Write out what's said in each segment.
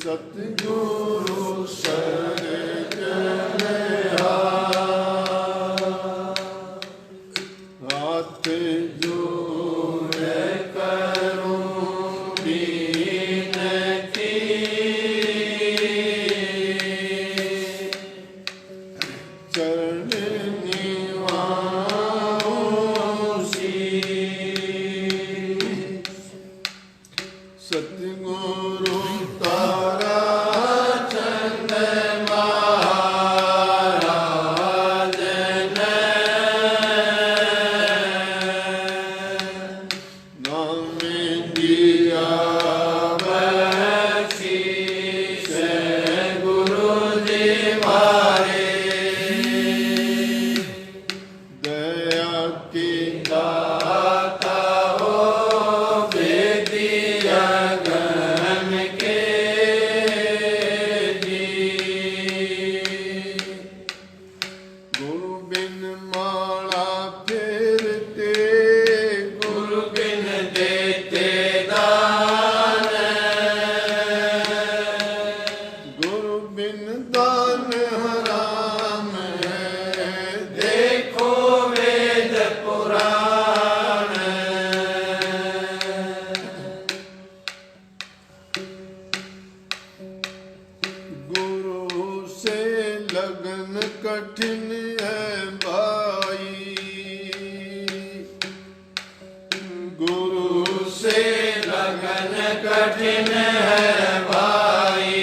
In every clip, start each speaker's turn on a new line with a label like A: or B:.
A: सतगुरु सरज हाथ जोड़े करूं बिनती, चरण निवाऊं शीश। सतगुरु तारा चंद महाराज ने नाम दिया बख्शीश गुरु जी मारे, दया की दाता हो वेदिया गण के जी। गुरु बिन माला फेरते, गुरु बिन देते दान, गुरु बिन दान हराम है, देखो वेद पुराण। गुरु से लगन कठिन है भाई, गुरु से लगन कठिन है भाई।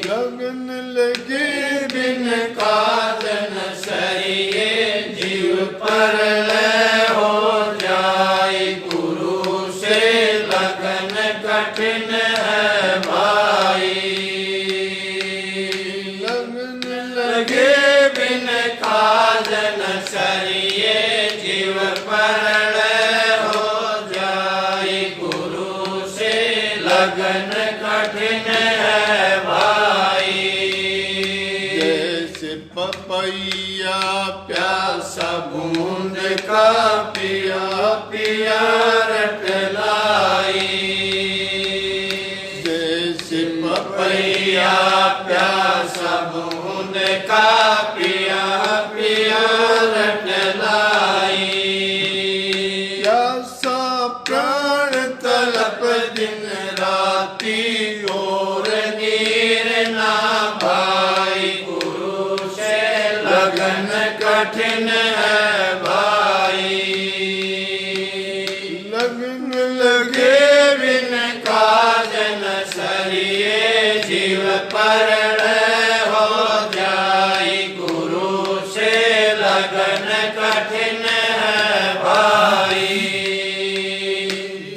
A: लगन लगे बिन काजन सरिये, जीव परलय हो जाए। गुरु से लगन कठिन है भाई, लगन लगे बिन काजन सरिये, जीव परलय हो जाए। गुरु से लगन कठिन है भाई। जैसे पपैया प्यासा बूंद का पिया पिया रटलाई, जैसे पपैया प्यासा बूंद का पिया पिया रटलाई। प्यासा प्राण तलप दिन राती, और नीर ना भाई। गुरु से लगन कठिन है भाई, लगन लगे बिन काजन सरिये, जीव परलय हो जाए। गुरु से लगन कठिन है भाई।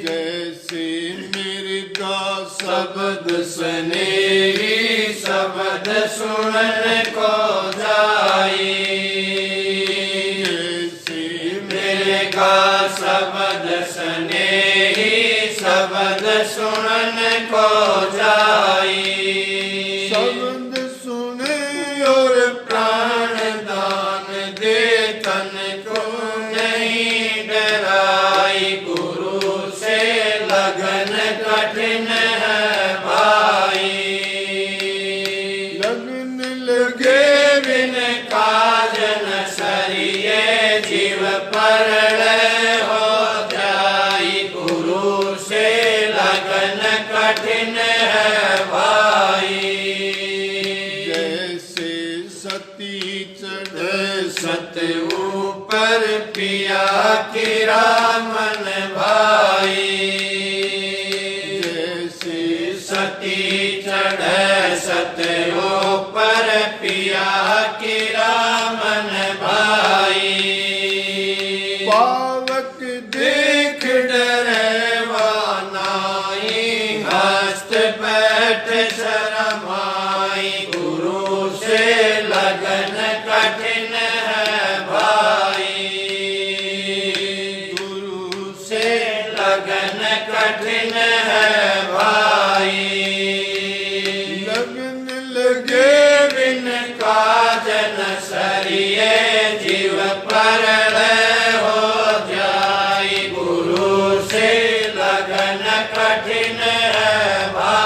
A: जैसे मृगा शब्द स्नेही, शब्द सुनन को जाई। जैसे मृगा शब्द स्नेही, शब्द सुनन को जाई। शब्द सुने और प्राण दान दे, तन को नहीं डराई। गुरु से लगन कठिन है भाई, लगन लगे बिन काजन सरिये, जीव परलय हो जाए। गुरु से लगन कठिन है भाई। जैसे सती चढ़े सत ऊपर, पिया की रामन भाई। जैसे सती चढ़े सत ऊपर, पिया की रामन भाई। पावक देख डरे वानाई, हस्त बैठ शरमाई। गुरु से लगन कठिन है भाई, गुरु से लगन कठिन है भाई। लगन लगे बिन काजन सरिये, जीव परलय हो जाए। गुरु से लगन कठिन है भाई।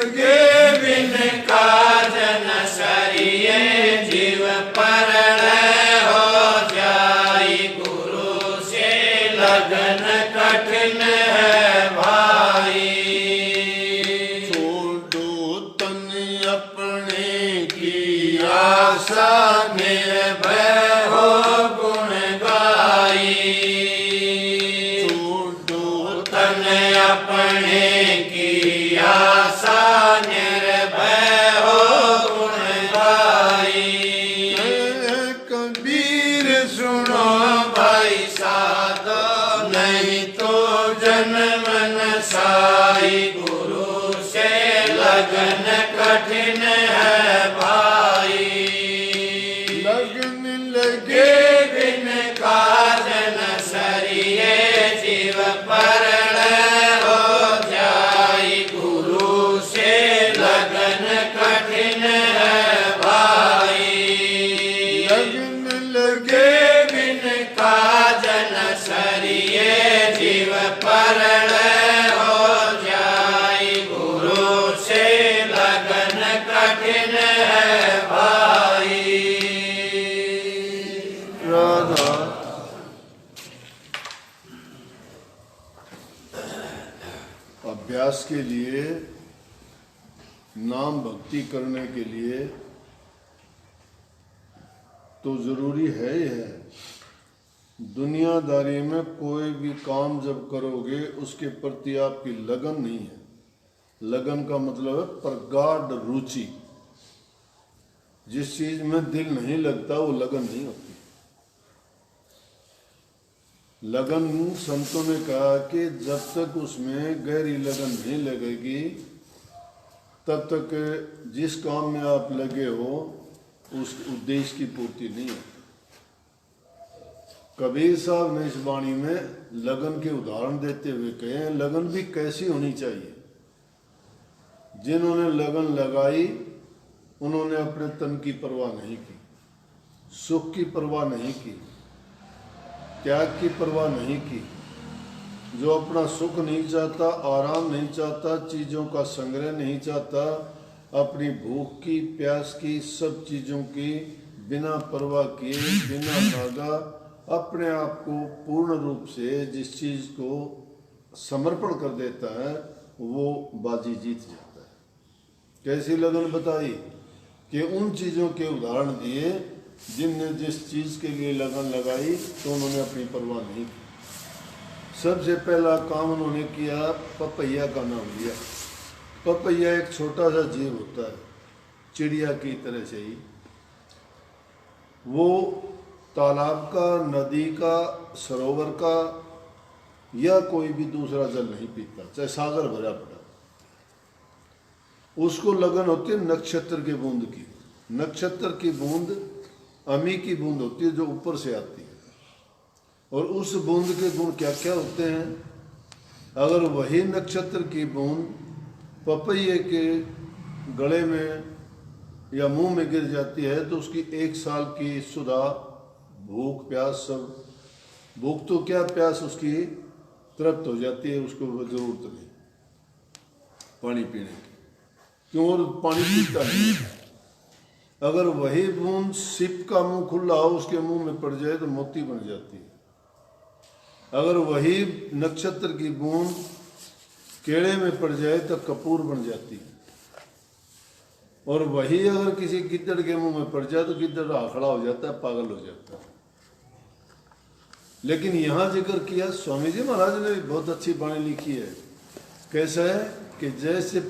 A: लगे बिन काज न सरिये जीव परल हो जाई गुरु से लगन कठिन है भाई। छोड़ो तन अपने की आशा निर्भय हो गुण गाई। छोड़ो तन अपने की आशा निर्भय हो गुण गाई। कबीर सुनो भाई साधो नहीं तो जन्म न साई गुरु से लगन कठिन है भाई। लगन लगे बिन काज न सरिये जीव परल हो जाई गुरु से लगन कठिन है भाई। लगन लगे बिन काज न सरिये जीव परल हो जाई गुरु से लगन कठिन है भाई। राधा
B: अभ्यास के लिए, नाम भक्ति करने के लिए तो जरूरी है ही है। दुनियादारी में कोई भी काम जब करोगे उसके प्रति आपकी लगन नहीं है। लगन का मतलब है प्रगाढ़ रुचि। जिस चीज में दिल नहीं लगता वो लगन नहीं होती। लगन, संतों ने कहा कि जब तक उसमें गहरी लगन नहीं लगेगी तब तक जिस काम में आप लगे हो उस उद्देश्य की पूर्ति नहीं होती। कबीर साहब ने इस वाणी में लगन के उदाहरण देते हुए कहे हैं, लगन भी कैसी होनी चाहिए। जिन्होंने लगन लगाई उन्होंने अपने तन की परवाह नहीं की, सुख की परवाह नहीं की, त्याग की परवाह नहीं की। जो अपना सुख नहीं चाहता, आराम नहीं चाहता, चीज़ों का संग्रह नहीं चाहता, अपनी भूख की, प्यास की, सब चीज़ों की बिना परवाह किए, बिना मांगा अपने आप को पूर्ण रूप से जिस चीज़ को समर्पण कर देता है वो बाजी जीत जाता है। कैसी लगन बताई कि उन चीज़ों के उदाहरण दिए जिनने जिस चीज़ के लिए लगन लगाई तो उन्होंने अपनी परवाह नहीं की। सबसे पहला काम उन्होंने किया, पपैया का नाम लिया। पपैया एक छोटा सा जीव होता है, चिड़िया की तरह से ही। वो तालाब का, नदी का, सरोवर का या कोई भी दूसरा जल नहीं पीता, चाहे सागर भरा पड़ा। उसको लगन होती है नक्षत्र की बूंद की। नक्षत्र की बूंद अमी की बूंद होती है जो ऊपर से आती है। और उस बूंद के गुण क्या क्या होते हैं? अगर वही नक्षत्र की बूंद पपैये के गले में या मुंह में गिर जाती है तो उसकी 1 साल की सुधा, भूख, प्यास, सब भूख तो क्या, प्यास उसकी तृप्त हो जाती है, उसको जरूरत नहीं पानी पीने की, क्यों? और पानी पीता नहीं। अगर वही बूंद सिप का मुंह खुला हो उसके मुंह में पड़ जाए तो मोती बन जाती है। अगर वही नक्षत्र की बूंद केड़े में पड़ जाए तो कपूर बन जाती है। और वही अगर किसी गिद्दड़ के मुंह में पड़ जाए तो गिद्दड़ आखड़ा हो जाता है, पागल हो जाता है। लेकिन यहाँ जिक्र किया, स्वामी जी महाराज ने बहुत अच्छी वाणी लिखी है। कैसा है कि जैसे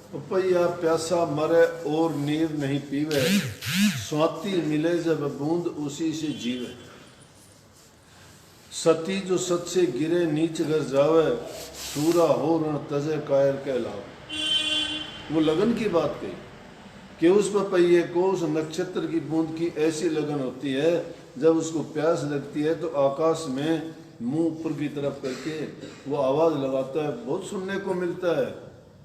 B: पपैया प्यासा मरे और नीर नहीं पीवे, स्वाति मिले जब बूंद उसी से जीवे। सती जो सत से गिरे नीच घर जावे, सूरा हो रण तजे कायर कहलावे। वो लगन की बात कही कि उस पपैये को, उस नक्षत्र की बूंद की ऐसी लगन होती है, जब उसको प्यास लगती है तो आकाश में मुंह ऊपर की तरफ करके वो आवाज़ लगाता है। बहुत सुनने को मिलता है।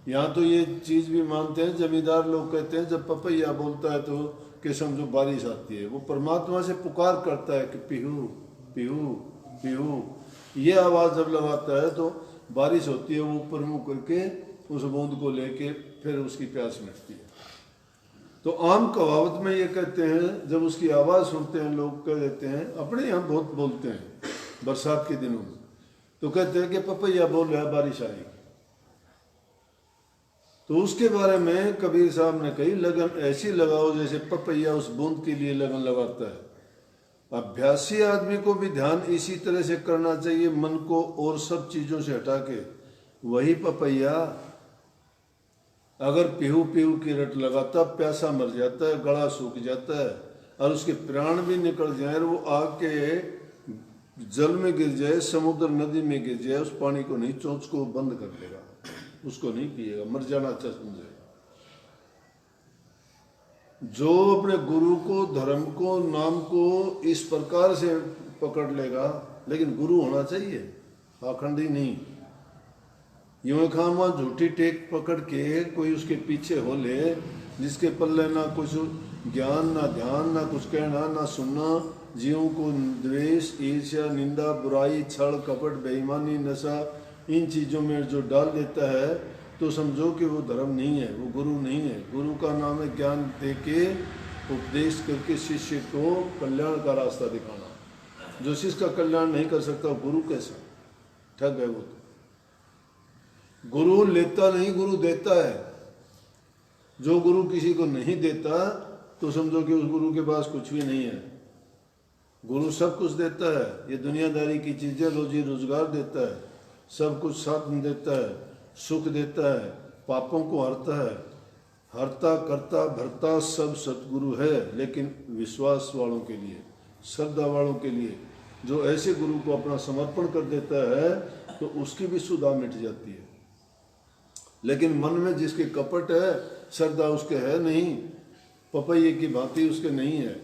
B: यहाँ तो ये चीज़ भी मानते हैं, जमींदार लोग कहते हैं जब पपैया बोलता है तो कि समझो बारिश आती है। वो परमात्मा से पुकार करता है कि पीहू पीहू पीहू। ये आवाज़ जब लगाता है तो बारिश होती है। वो ऊपर मुँह करके उस बूंद को लेके फिर उसकी प्यास मिटती है। तो आम कहावत में ये कहते हैं, जब उसकी आवाज़ सुनते हैं लोग कह देते हैं, अपने यहाँ बहुत बोलते हैं बरसात के दिनों में, तो कहते हैं कि पपैया बोल रहा है बारिश आएगी। तो उसके बारे में कबीर साहब ने कही, लगन ऐसी लगाओ जैसे पपैया उस बूंद के लिए लगन लगाता है। अभ्यासी आदमी को भी ध्यान इसी तरह से करना चाहिए, मन को और सब चीजों से हटा के। वही पपैया अगर पीहू पीहू की रट लगाता, प्यासा मर जाता है, गला सूख जाता है और उसके प्राण भी निकल जाए और वो आके जल में गिर जाए, समुद्र नदी में गिर जाए, उस पानी को नहीं, चोंच को बंद कर देगा, उसको नहीं पिएगा, मर जाना अच्छा समझेगा। जो अपने गुरु को, धर्म को, नाम को इस प्रकार से पकड़ लेगा, लेकिन गुरु होना चाहिए, पाखंडी नहीं। यूं खामा झूठी टेक पकड़ के कोई उसके पीछे हो ले, जिसके पल्ले ना कुछ ज्ञान, ना ध्यान, ना कुछ कहना, ना सुनना, जीवों को द्वेष, ईर्ष्या, निंदा, बुराई, छल, कपट, बेईमानी, नशा, इन चीज़ों में जो डाल देता है, तो समझो कि वो धर्म नहीं है, वो गुरु नहीं है। गुरु का नाम है ज्ञान दे के, उपदेश करके शिष्य को कल्याण का रास्ता दिखाना। जो शिष्य का कल्याण नहीं कर सकता, गुरु कैसा? ठग है वो तो। गुरु लेता नहीं, गुरु देता है। जो गुरु किसी को नहीं देता, तो समझो कि उस गुरु के पास कुछ भी नहीं है। गुरु सब कुछ देता है, ये दुनियादारी की चीजें, रोजी रोजगार देता है, सब कुछ साधन देता है, सुख देता है, पापों को हरता है, हरता करता भरता सब सतगुरु है। लेकिन विश्वास वालों के लिए, श्रद्धा वालों के लिए, जो ऐसे गुरु को अपना समर्पण कर देता है, तो उसकी भी सुधा मिट जाती है। लेकिन मन में जिसके कपट है, श्रद्धा उसके है नहीं, पपैये की भांति उसके नहीं है,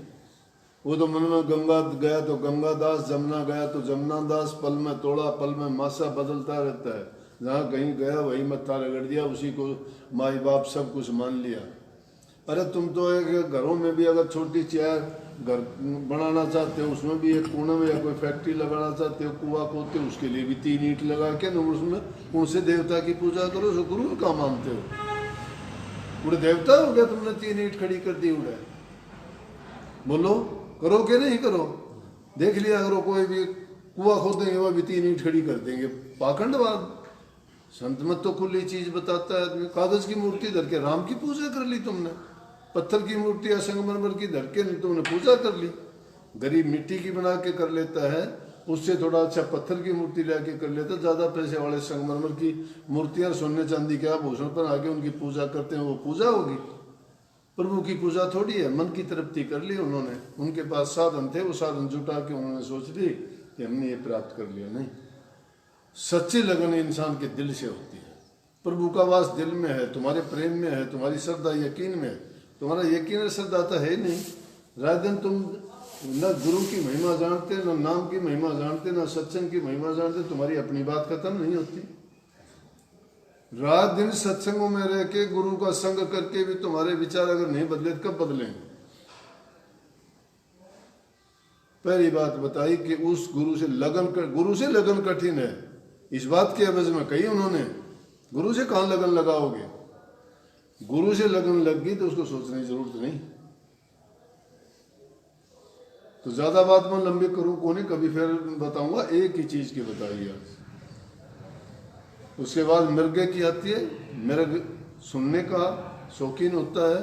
B: वो तो मन में गंगा गया तो गंगा दास, जमुना गया तो जमुना दास, पल में तोड़ा पल में मासा बदलता रहता है। जहाँ कहीं गया वही मत्था रगड़ दिया, उसी को माई बाप सब कुछ मान लिया। अरे तुम तो एक घरों में भी अगर छोटी चेयर घर बनाना चाहते हो, उसमें भी एक कोने में या कोई फैक्ट्री लगाना चाहते हो, कुआं खोदते हो, उसके लिए भी 3 ईंट लगा के न उसमें उनसे देवता की पूजा करो। सो गुरु का मानते हो? उड़े देवता हो गया, तुमने 3 ईंट खड़ी कर दी उड़े। बोलो करो कि नहीं करो? देख लिया करो, कोई भी कुआं खोदेंगे वह भी 3 ईंट खड़ी कर देंगे। पाखंडवाद। संत मत तो खुली चीज बताता है आदमी। कागज की मूर्ति धर के राम की पूजा कर ली तुमने, पत्थर की मूर्ति या संगमरमर की धर के तुमने पूजा कर ली। गरीब मिट्टी की बना के कर लेता है, उससे थोड़ा अच्छा पत्थर की मूर्ति लाके कर लेता। ज्यादा पैसे वाले संगमरमर की मूर्तियां सोने चांदी के आभूषण पर आके उनकी पूजा करते हैं, वो पूजा होगी? प्रभु की पूजा थोड़ी है। मन की तृप्ति कर ली उन्होंने, उनके पास साधन थे, वो साधन जुटा के उन्होंने सोच ली कि हमने ये प्राप्त कर लिया। नहीं, सच्ची लगन इंसान के दिल से होती है। प्रभु का वास दिल में है, तुम्हारे प्रेम में है, तुम्हारी श्रद्धा यकीन में है। तुम्हारा यकीन और श्रद्धा तो है नहीं। रात दिन तुम न गुरु की महिमा जानते, न नाम की महिमा जानते, न सत्संग की महिमा जानते, तुम्हारी अपनी बात खत्म नहीं होती। रात दिन सत्संगों में रह के गुरु का संग करके भी तुम्हारे विचार अगर नहीं बदले तो कब बदलेंगे? पहली बात बताई कि उस गुरु से लगन कठिन है। इस बात की एवज में कही उन्होंने, गुरु से कहां लगन लगाओगे? गुरु से लगन लग गई तो उसको सोचने की जरूरत नहीं। तो ज्यादा बात मैं लंबी करूं को नहीं, कभी फिर बताऊंगा। एक ही चीज की बताइए। उसके बाद मृग की आती है। मृग सुनने का शौकीन होता है।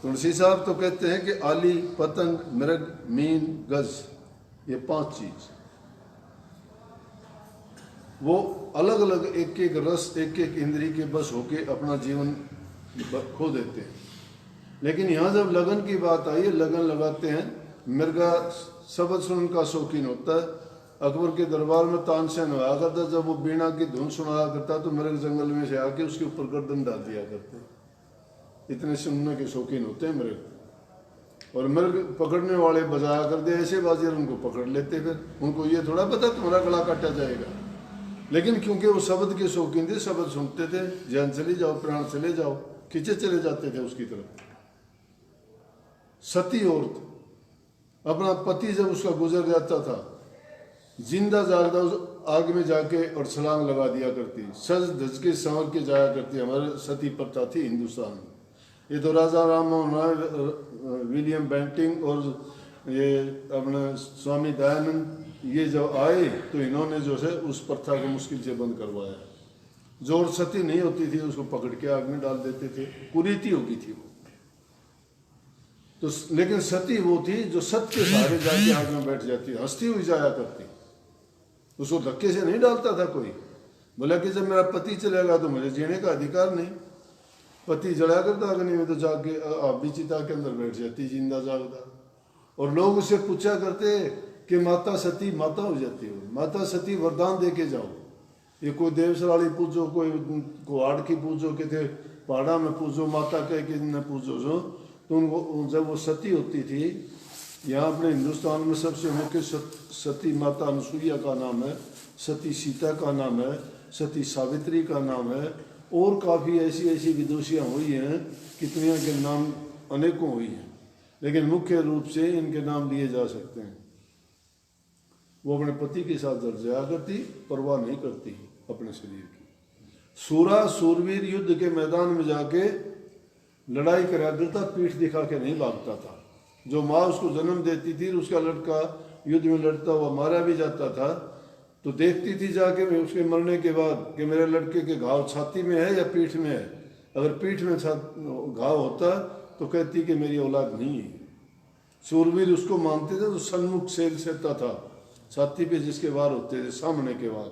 B: तुलसी साहब तो कहते हैं कि आली, पतंग, मृग, मीन, गज, ये 5 चीज वो अलग अलग एक एक रस, एक एक इंद्री के बस होके अपना जीवन खो देते हैं। लेकिन यहाँ जब लगन की बात आई है, लगन लगाते हैं। मृगा शब्द सुनने का शौकीन होता है। अकबर के दरबार में तानसेन हुआ करता, जब वो बीणा की धुन सुनाया करता तो मृग जंगल में से आके उसके ऊपर गर्दन डाल दिया करते। इतने सुनने के शौकीन होते हैं मृग। और मृग पकड़ने वाले बजाया करते, ऐसे बाजीगर उनको पकड़ लेते। फिर उनको ये थोड़ा पता तुम्हारा गला काटा जाएगा। लेकिन क्योंकि वो शब्द के शौकीन थे, शब्द सुनते थे, जान चली जाओ, प्राण चले जाओ, खींचे चले जाते थे उसकी तरफ। सती औरत अपना पति जब उसका गुजर जाता था, जिंदा जागदा आग में जाके और छलांग लगा दिया करती, सज धज के संवर के जाया करती। हमारे सती प्रथा थी हिंदुस्तान में। ये तो राजा राम मोहन राय, विलियम बेंटिंग और ये अपने स्वामी दयानंद ये जब आए तो इन्होंने जो है उस प्रथा को मुश्किल से बंद करवाया। जो और सती नहीं होती थी उसको पकड़ के आग में डाल देते थे, कुरीति होगी थी वो तो। लेकिन सती वो थी जो सत्य के सहारे जाके आग में बैठ जाती, हंसती हुई जाया करती, उसको धक्के से नहीं डालता था कोई। बोला कि जब मेरा पति चलेगा तो मुझे जीने का अधिकार नहीं। पति जला करता अग्नि में तो जाके आप भी चिता के अंदर बैठ जाती जिंदा जागदा। और लोग उससे पूछा करते कि माता सती माता हो जाती हो, माता सती वरदान दे के जाओ। ये कोई देवसराली पूजो, कोई कुहाड़ की पूजो, कहते पहाड़ा में पूजो, माता कह के न पूजो जो। तो उनको जब वो सती होती थी, यहाँ अपने हिंदुस्तान में सबसे मुख्य सती माता अनुसुईया का नाम है, सती सीता का नाम है, सती सावित्री का नाम है, और काफ़ी ऐसी ऐसी विदुषियाँ हुई हैं, कितनियों के नाम अनेकों हुई हैं, लेकिन मुख्य रूप से इनके नाम लिए जा सकते हैं। वो अपने पति के साथ जड़ जाया करती, परवाह नहीं करती अपने शरीर की। सूरा सूरवीर युद्ध के मैदान में जाके लड़ाई करा करता, पीठ दिखा के नहीं भागता था। जो माँ उसको जन्म देती थी, उसका लड़का युद्ध में लड़ता हुआ मारा भी जाता था तो देखती थी जाके उसके मरने के बाद कि मेरे लड़के के घाव छाती में है या पीठ में है। अगर पीठ में घाव होता तो कहती कि मेरी औलाद नहीं है। सूरवीर उसको मानते थे, तो सन्मुख शेर सहता था, छाती पे जिसके वार होते थे, सामने के वार,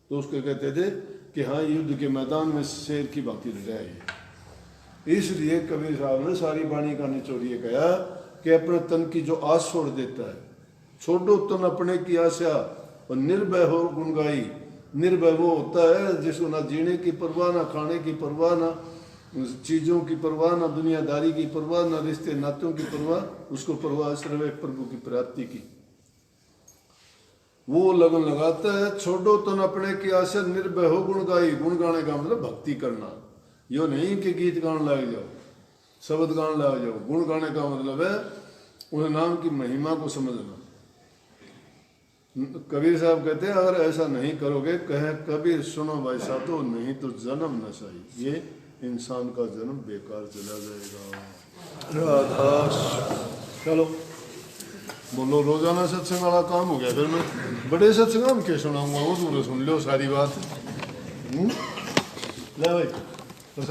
B: तो उसको कहते थे कि हाँ युद्ध के मैदान में शेर की भांति लड़ा है। इसलिए कबीर साहब ने सारी वाणी का निचोड़िए कहा कि अपने तन की जो आस छोड़ देता है, छोड़ो तन अपने की आशा और निर्भय हो गुण गाई। निर्भय वो होता है जिसको ना जीने की परवाह, ना खाने की परवाह, ना चीज़ों की परवाह, ना दुनियादारी की परवाह, ना रिश्ते नातों की परवाह, उसको परवाह सिर्फ एक प्रभु की प्राप्ति की। वो लगन लगाता है, छोड़ो तन अपने की आशा निर्भय हो गुण गाई। गुण गाने का मतलब भक्ति करना, यो नहीं कि गीत गाने लग जाओ, शब्द गाने लग जाओ। गुण गाने का मतलब है उस नाम की महिमा को समझना। कबीर साहब कहते हैं अगर ऐसा नहीं करोगे, कहे कबीर सुनो भाई साधो, नहीं तो जन्म न सही, ये इंसान का जन्म बेकार चला जाएगा। राधा चलो बोलो, रोजाना सत्संग वाला काम हो गया। फिर मैं बड़े सत्संग हम क्या सुनाऊंगा, वो तुमने सुन लो सारी बात। ले भाई।